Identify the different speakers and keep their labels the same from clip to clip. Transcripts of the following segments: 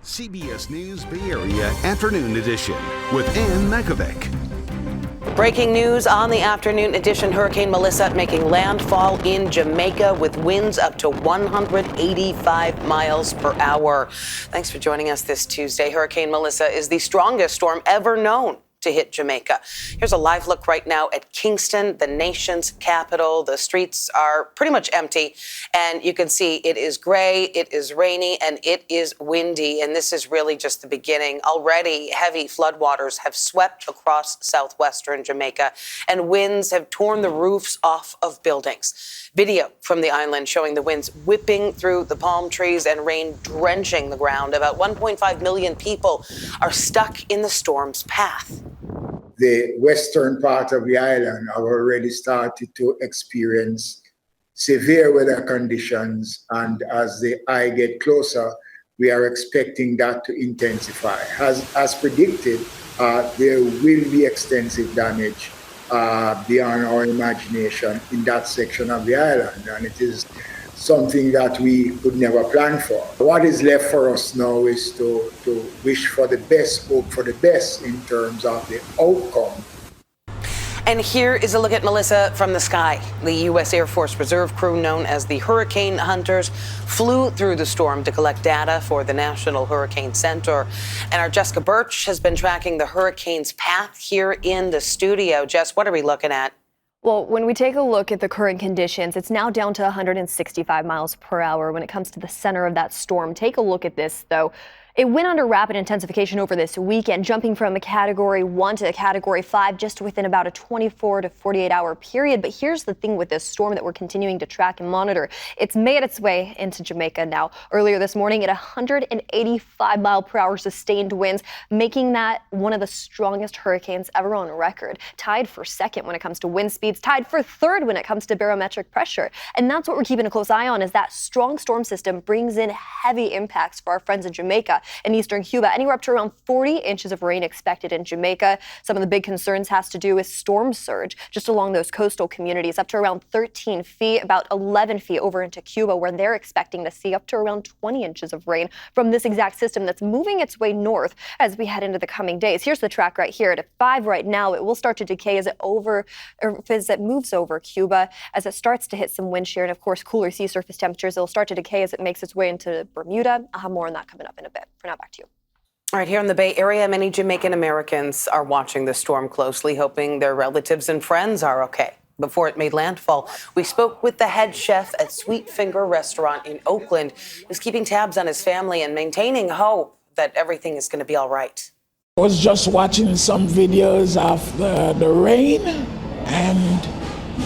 Speaker 1: CBS News Bay Area Afternoon Edition with Ann Makovic.
Speaker 2: Breaking news on the afternoon edition. Hurricane Melissa making landfall in Jamaica with winds up to 185 miles per hour. Thanks for joining us this Tuesday. Hurricane Melissa is the strongest storm ever known to hit Jamaica. Here's a live look right now at Kingston, the nation's capital. The streets are pretty much empty, and you can see it is gray, it is rainy, and it is windy, and this is really just the beginning. Already, heavy floodwaters have swept across southwestern Jamaica, and winds have torn the roofs off of buildings. Video from the island showing the winds whipping through the palm trees and rain drenching the ground. About 1.5 million people are stuck in the storm's path.
Speaker 3: The western part of the island have already started to experience severe weather conditions, and as the eye get closer, we are expecting that to intensify. As predicted, there will be extensive damage beyond our imagination in that section of the island, and it is something that we could never plan for. What is left for us now is to wish for the best, hope for the best in terms of the outcome.
Speaker 2: And here is a look at Melissa from the sky. The U.S. Air Force Reserve crew known as the Hurricane Hunters flew through the storm to collect data for the National Hurricane Center. And our Jessica Birch has been tracking the hurricane's path here in the studio. Jess, what are we looking at?
Speaker 4: Well, when we take a look at the current conditions, it's now down to 165 miles per hour when it comes to the center of that storm. Take a look at this, though. It went under rapid intensification over this weekend, jumping from a Category 1 to a Category 5 just within about a 24 to 48-hour period. But here's the thing with this storm that we're continuing to track and monitor. It's made its way into Jamaica now. Earlier this morning at 185-mile-per-hour sustained winds, making that one of the strongest hurricanes ever on record. Tied for second when it comes to wind speeds, tied for third when it comes to barometric pressure. And that's what we're keeping a close eye on, is that strong storm system brings in heavy impacts for our friends in Jamaica. In eastern Cuba, anywhere up to around 40 inches of rain expected in Jamaica. Some of the big concerns has to do with storm surge just along those coastal communities, up to around 13 feet, about 11 feet over into Cuba, where they're expecting to see up to around 20 inches of rain from this exact system that's moving its way north as we head into the coming days. Here's the track right here. At 5 right now, it will start to decay as it moves over Cuba, as it starts to hit some wind shear and, of course, cooler sea surface temperatures. It'll start to decay as it makes its way into Bermuda. I'll have more on that coming up in a bit. For now, back to you.
Speaker 2: All right, here in the Bay Area, many Jamaican Americans are watching the storm closely, hoping their relatives and friends are okay. Before it made landfall, we spoke with the head chef at Sweet Finger Restaurant in Oakland, who's keeping tabs on his family and maintaining hope that everything is going to be all right.
Speaker 5: I was just watching some videos of the rain, and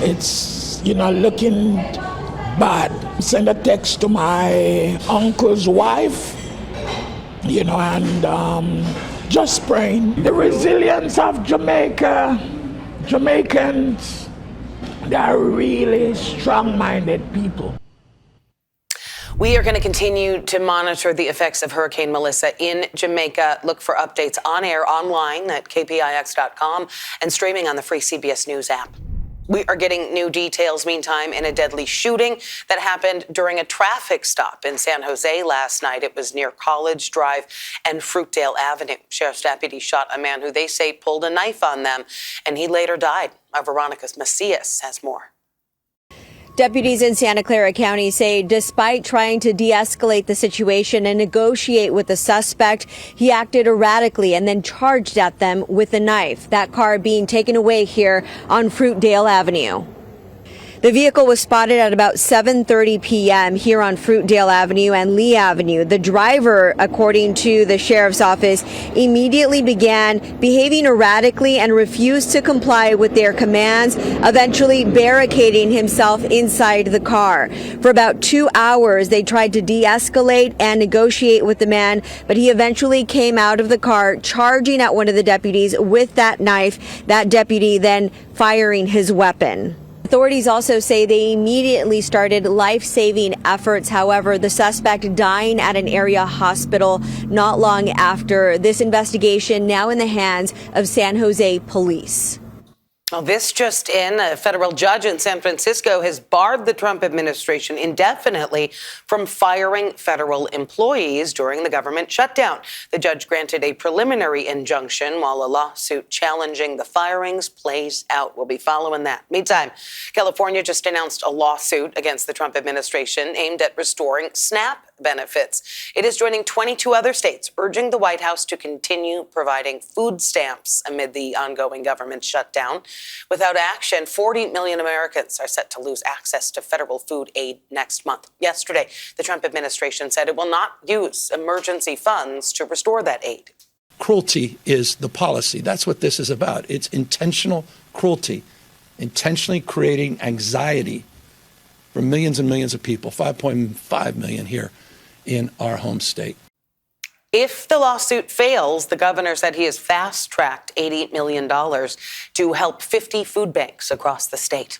Speaker 5: it's, looking bad. Send a text to my uncle's wife, and just praying. The resilience of Jamaica, Jamaicans, they are really strong-minded people.
Speaker 2: We are going to continue to monitor the effects of Hurricane Melissa in Jamaica. Look for updates on air, online at kpix.com, and streaming on the free CBS News app. We are getting new details, meantime, in a deadly shooting that happened during a traffic stop in San Jose last night. It was near College Drive and Fruitdale Avenue. Sheriff's deputies shot a man who they say pulled a knife on them, and he later died. Our Veronica Macias has more.
Speaker 6: Deputies in Santa Clara County say despite trying to de-escalate the situation and negotiate with the suspect, he acted erratically and then charged at them with a knife. That car being taken away here on Fruitdale Avenue. The vehicle was spotted at about 7:30 p.m. here on Fruitdale Avenue and Lee Avenue. The driver, according to the sheriff's office, immediately began behaving erratically and refused to comply with their commands, eventually barricading himself inside the car. For about 2 hours, they tried to de-escalate and negotiate with the man, but he eventually came out of the car, charging at one of the deputies with that knife, that deputy then firing his weapon. Authorities also say they immediately started life-saving efforts. However, the suspect dying at an area hospital not long after. This investigation now in the hands of San Jose police.
Speaker 2: Well, this just in, a federal judge in San Francisco has barred the Trump administration indefinitely from firing federal employees during the government shutdown. The judge granted a preliminary injunction while a lawsuit challenging the firings plays out. We'll be following that. Meantime, California just announced a lawsuit against the Trump administration aimed at restoring SNAP benefits. It is joining 22 other states, urging the White House to continue providing food stamps amid the ongoing government shutdown. Without action, 40 million Americans are set to lose access to federal food aid next month. Yesterday, the Trump administration said it will not use emergency funds to restore that aid.
Speaker 7: Cruelty is the policy. That's what this is about. It's intentional cruelty, intentionally creating anxiety for millions and millions of people, 5.5 million here in our home state.
Speaker 2: If the lawsuit fails, the governor said he has fast-tracked $80 million to help 50 food banks across the state.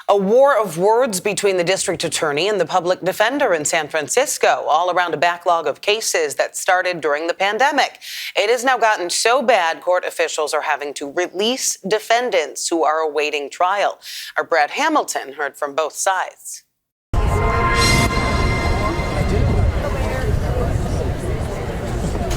Speaker 2: A war of words between the district attorney and the public defender in San Francisco, all around a backlog of cases that started during the pandemic. It has now gotten so bad, court officials are having to release defendants who are awaiting trial. Our Brad Hamilton heard from both sides.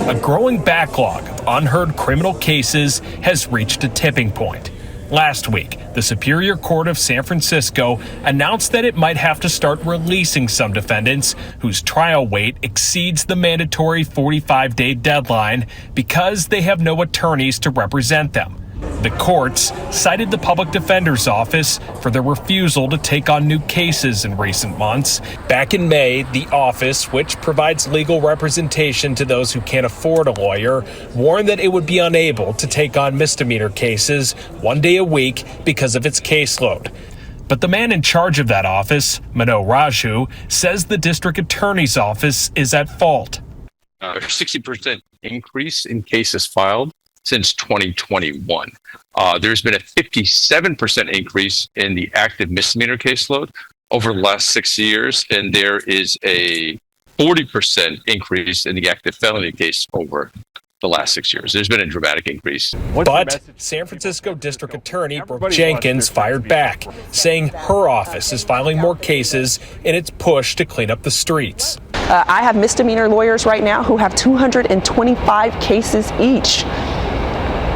Speaker 8: A growing backlog of unheard criminal cases has reached a tipping point. Last week, the Superior Court of San Francisco announced that it might have to start releasing some defendants whose trial wait exceeds the mandatory 45-day deadline because they have no attorneys to represent them. The courts cited the public defender's office for their refusal to take on new cases in recent months. Back in May, the office, which provides legal representation to those who can't afford a lawyer, warned that it would be unable to take on misdemeanor cases 1 day a week because of its caseload. But the man in charge of that office, Mano Raju, says the district attorney's office is at fault.
Speaker 9: 60% increase in cases filed since 2021. There's been a 57% increase in the active misdemeanor caseload over the last 6 years, and there is a 40% increase in the active felony case over the last 6 years. There's been a dramatic increase.
Speaker 8: But San Francisco District Attorney Brooke Jenkins fired back, saying her office is filing more cases in its push to clean up the streets.
Speaker 10: I have misdemeanor lawyers right now who have 225 cases each.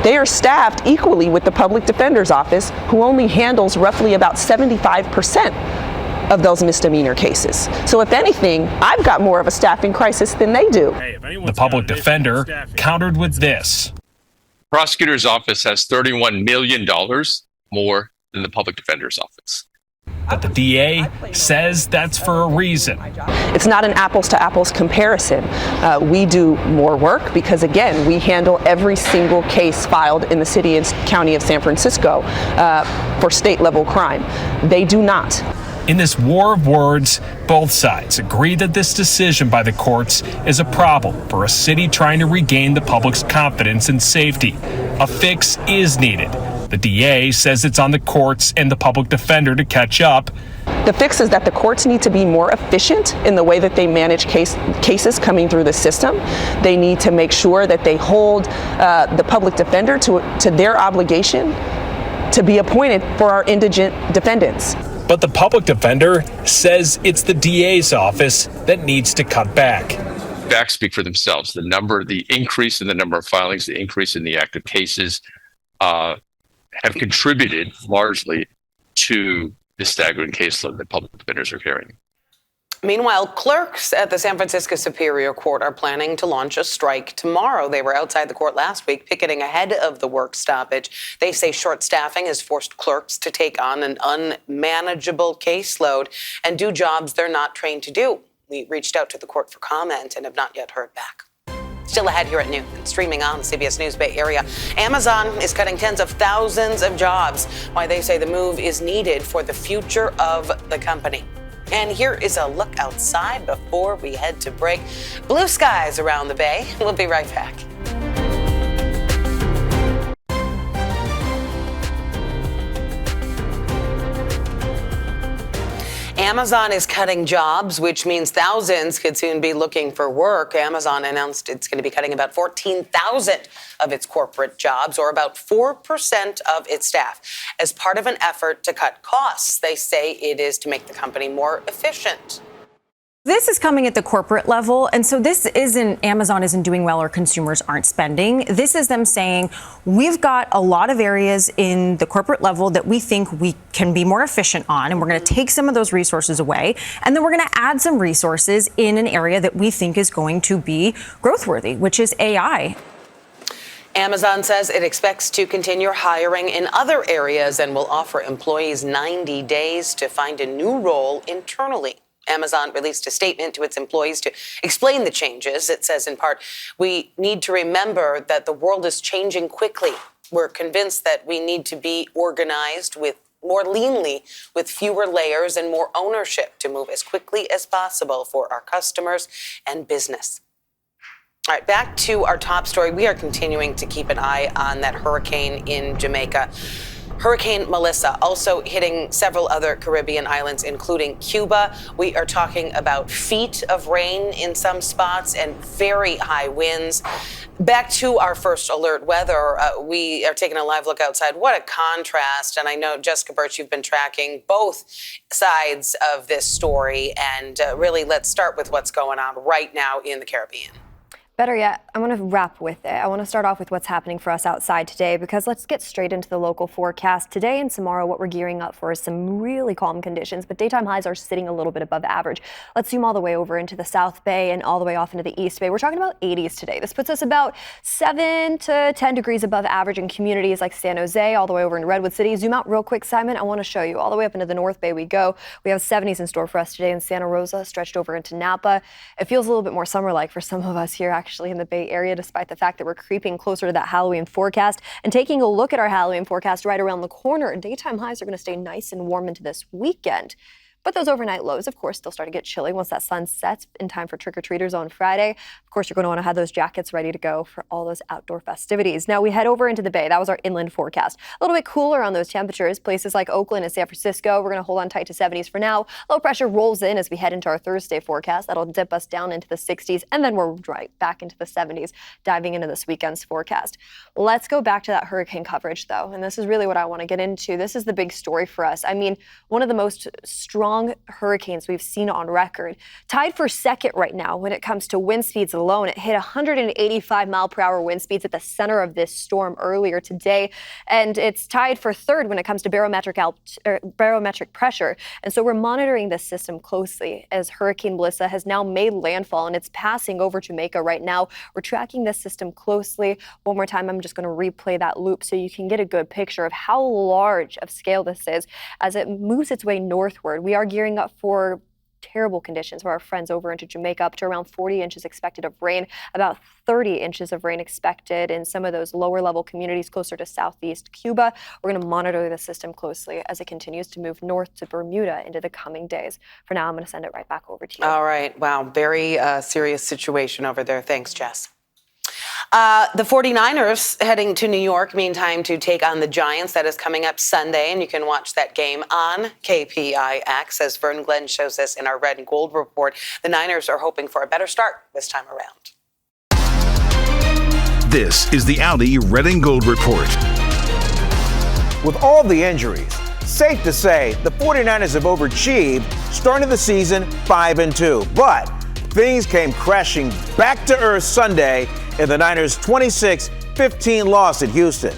Speaker 10: They are staffed equally with the public defender's office, who only handles roughly about 75% of those misdemeanor cases. So if anything, I've got more of a staffing crisis than they do.
Speaker 8: The public defender countered with this.
Speaker 9: Prosecutor's office has $31 million more than the public defender's office.
Speaker 8: But the DA says that's for a reason.
Speaker 10: It's not an apples to apples comparison. We do more work because, again, we handle every single case filed in the city and county of San Francisco for state level crime. They do not.
Speaker 8: In this war of words, both sides agree that this decision by the courts is a problem for a city trying to regain the public's confidence and safety. A fix is needed. The DA says it's on the courts and the public defender to catch up.
Speaker 10: The fix is that the courts need to be more efficient in the way that they manage cases coming through the system. They need to make sure that they hold the public defender to their obligation to be appointed for our indigent defendants.
Speaker 8: But the public defender says it's the DA's office that needs to cut back.
Speaker 9: Facts speak for themselves. The increase in the number of filings, the increase in the active cases have contributed largely to the staggering caseload that public defenders are carrying.
Speaker 2: Meanwhile, clerks at the San Francisco Superior Court are planning to launch a strike tomorrow. They were outside the court last week picketing ahead of the work stoppage. They say short staffing has forced clerks to take on an unmanageable caseload and do jobs they're not trained to do. We reached out to the court for comment and have not yet heard back. Still ahead here at noon, streaming on CBS News Bay Area. Amazon is cutting tens of thousands of jobs. Why they say the move is needed for the future of the company. And here is a look outside before we head to break. Blue skies around the Bay. We'll be right back. Amazon is cutting jobs, which means thousands could soon be looking for work. Amazon announced it's going to be cutting about 14,000 of its corporate jobs, or about 4% of its staff, as part of an effort to cut costs. They say it is to make the company more efficient.
Speaker 11: This is coming at the corporate level. And so this isn't Amazon isn't doing well or consumers aren't spending. This is them saying we've got a lot of areas in the corporate level that we think we can be more efficient on. And we're going to take some of those resources away. And then we're going to add some resources in an area that we think is going to be growth worthy, which is AI.
Speaker 2: Amazon says it expects to continue hiring in other areas and will offer employees 90 days to find a new role internally. Amazon released a statement to its employees to explain the changes. It says, in part, we need to remember that the world is changing quickly. We're convinced that we need to be organized with more leanly, with fewer layers and more ownership to move as quickly as possible for our customers and business. All right, back to our top story. We are continuing to keep an eye on that hurricane in Jamaica. Hurricane Melissa also hitting several other Caribbean islands, including Cuba. We are talking about feet of rain in some spots and very high winds. Back to our first alert weather. We are taking a live look outside. What a contrast. And I know, Jessica Birch, you've been tracking both sides of this story. And really, let's start with what's going on right now in the Caribbean.
Speaker 4: Better yet, I want to wrap with it. I want to start off with what's happening for us outside today, because let's get straight into the local forecast. Today and tomorrow, what we're gearing up for is some really calm conditions, but daytime highs are sitting a little bit above average. Let's zoom all the way over into the South Bay and all the way off into the East Bay. We're talking about 80s today. This puts us about 7 to 10 degrees above average in communities like San Jose, all the way over into Redwood City. Zoom out real quick, Simon. I want to show you. All the way up into the North Bay we go. We have 70s in store for us today in Santa Rosa, stretched over into Napa. It feels a little bit more summer-like for some of us here actually in the Bay Area, despite the fact that we're creeping closer to that Halloween forecast. And taking a look at our Halloween forecast right around the corner, daytime highs are going to stay nice and warm into this weekend. But those overnight lows, of course, still start to get chilly once that sun sets in time for trick-or-treaters on Friday. Of course, you're going to want to have those jackets ready to go for all those outdoor festivities. Now, we head over into the Bay. That was our inland forecast. A little bit cooler on those temperatures. Places like Oakland and San Francisco, we're going to hold on tight to 70s for now. Low pressure rolls in as we head into our Thursday forecast. That'll dip us down into the 60s, and then we're right back into the 70s, diving into this weekend's forecast. Let's go back to that hurricane coverage, though, and this is really what I want to get into. This is the big story for us. I mean, one of the most strong hurricanes we've seen on record. Tied for second right now when it comes to wind speeds alone. It hit 185 mile per hour wind speeds at the center of this storm earlier today. And it's tied for third when it comes to barometric pressure. And so we're monitoring this system closely as Hurricane Melissa has now made landfall and it's passing over Jamaica right now. We're tracking this system closely. One more time, I'm just going to replay that loop so you can get a good picture of how large of scale this is as it moves its way northward. We are gearing up for terrible conditions for our friends over into Jamaica, up to around 40 inches expected of rain, about 30 inches of rain expected in some of those lower level communities closer to southeast Cuba. We're going to monitor the system closely as it continues to move north to Bermuda into the coming days. For now, I'm going to send it right back over to you.
Speaker 2: All right. Wow. Very serious situation over there. Thanks, Jess. The 49ers heading to New York, meantime, to take on the Giants. That is coming up Sunday, and you can watch that game on KPIX, as Vern Glenn shows us in our Red and Gold report. The Niners are hoping for a better start this time around.
Speaker 1: This is the Audi Red and Gold report.
Speaker 12: With all the injuries, safe to say the 49ers have overachieved, starting the season 5-2. But things came crashing back to earth Sunday in the Niners' 26-15 loss at Houston.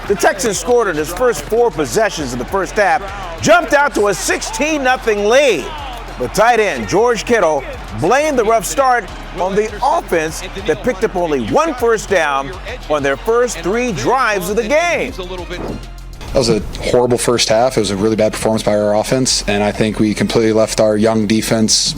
Speaker 12: The Texans scored in his first 4 possessions in the first half, jumped out to a 16-0 lead. But tight end George Kittle blamed the rough start on the offense that picked up only 1 first down on their first 3 drives of the game.
Speaker 13: That was a horrible first half. It was a really bad performance by our offense, and I think we completely left our young defense,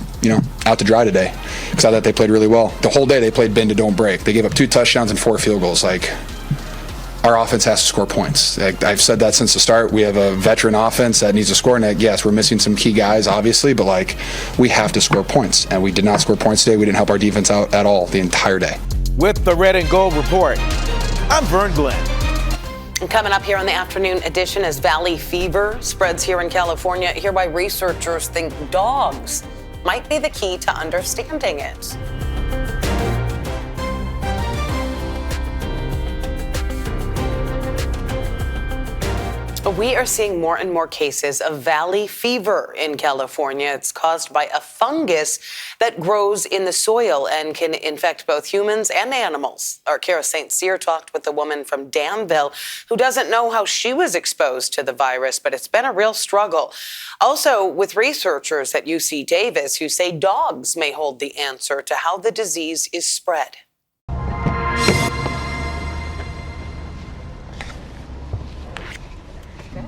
Speaker 13: out to dry today. Because I thought they played really well. The whole day they played bend to don't break. They gave up 2 touchdowns and 4 field goals. Our offense has to score points. I've said that since the start. We have a veteran offense that needs to score. And yes, we're missing some key guys, obviously, but we have to score points. And we did not score points today. We didn't help our defense out at all the entire day.
Speaker 12: With the Red and Gold report, I'm Vern Glenn.
Speaker 2: And coming up here on the afternoon edition, as valley fever spreads here in California, hear why researchers think dogs might be the key to understanding it. We are seeing more and more cases of valley fever in California. It's caused by a fungus that grows in the soil and can infect both humans and animals. Our Kara St. Cyr talked with a woman from Danville who doesn't know how she was exposed to the virus, but it's been a real struggle. Also with researchers at UC Davis who say dogs may hold the answer to how the disease is spread.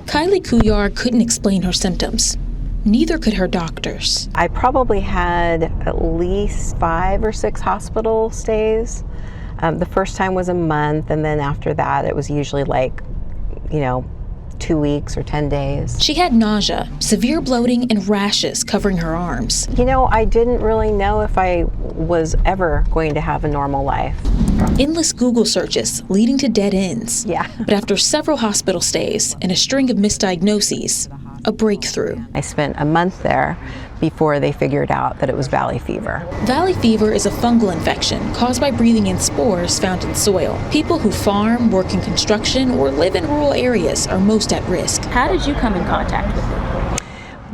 Speaker 14: Kylie Couillard couldn't explain her symptoms. Neither could her doctors.
Speaker 15: I probably had at least 5 or 6 hospital stays. The first time was a month, and then after that, it was usually 2 weeks or 10 days.
Speaker 14: She had nausea, severe bloating, and rashes covering her arms.
Speaker 15: I didn't really know if I was ever going to have a normal life.
Speaker 14: Endless Google searches leading to dead ends.
Speaker 15: Yeah.
Speaker 14: But after several hospital stays and a string of misdiagnoses, a breakthrough.
Speaker 15: I spent a month there before they figured out that it was valley fever.
Speaker 14: Valley fever is a fungal infection caused by breathing in spores found in soil. People who farm, work in construction, or live in rural areas are most at risk.
Speaker 16: How did you come in contact with it?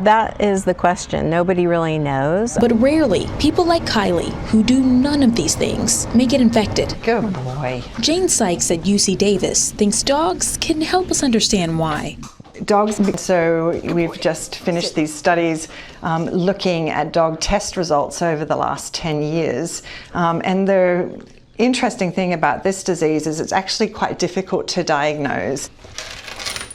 Speaker 15: That is the question. Nobody really knows.
Speaker 14: But rarely, people like Kylie, who do none of these things, may get infected.
Speaker 15: Good boy.
Speaker 14: Jane Sykes at UC Davis thinks dogs can help us understand why.
Speaker 17: Dogs, so we've just finished these studies looking at dog test results over the last 10 years. And the interesting thing about this disease is it's actually quite difficult to diagnose.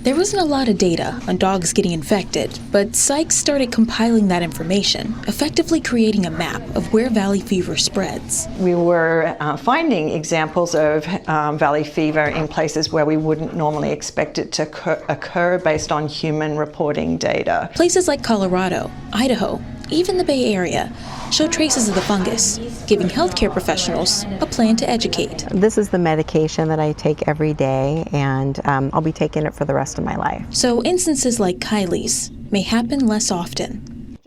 Speaker 14: There wasn't a lot of data on dogs getting infected, but Sykes started compiling that information, effectively creating a map of where valley fever spreads.
Speaker 17: We were finding examples of valley fever in places where we wouldn't normally expect it to occur based on human reporting data.
Speaker 14: Places like Colorado, Idaho, even the Bay Area show traces of the fungus, giving healthcare professionals a plan to educate.
Speaker 15: This is the medication that I take every day, and I'll be taking it for the rest of my life.
Speaker 14: So instances like Kylie's may happen less often.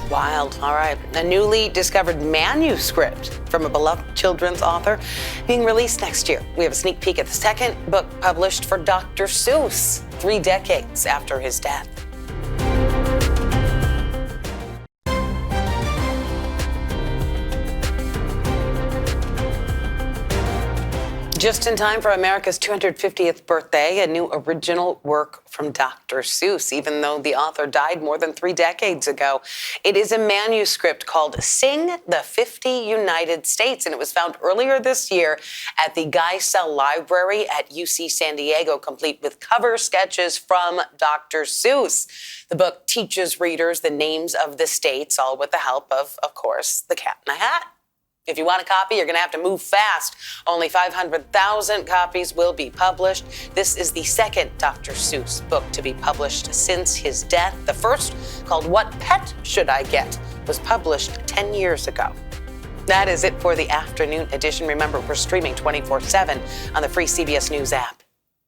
Speaker 2: Wild. All right. A newly discovered manuscript from a beloved children's author being released next year. We have a sneak peek at the second book published for Dr. Seuss 3 decades after his death. Just in time for America's 250th birthday, a new original work from Dr. Seuss, even though the author died more than 3 decades ago. It is a manuscript called Sing the 50 United States, and it was found earlier this year at the Geisel Library at UC San Diego, complete with cover sketches from Dr. Seuss. The book teaches readers the names of the states, all with the help of course, the Cat in the Hat. If you want a copy, you're going to have to move fast. Only 500,000 copies will be published. This is the second Dr. Seuss book to be published since his death. The first, called What Pet Should I Get?, was published 10 years ago. That is it for the afternoon edition. Remember, we're streaming 24/7 on the free CBS News app.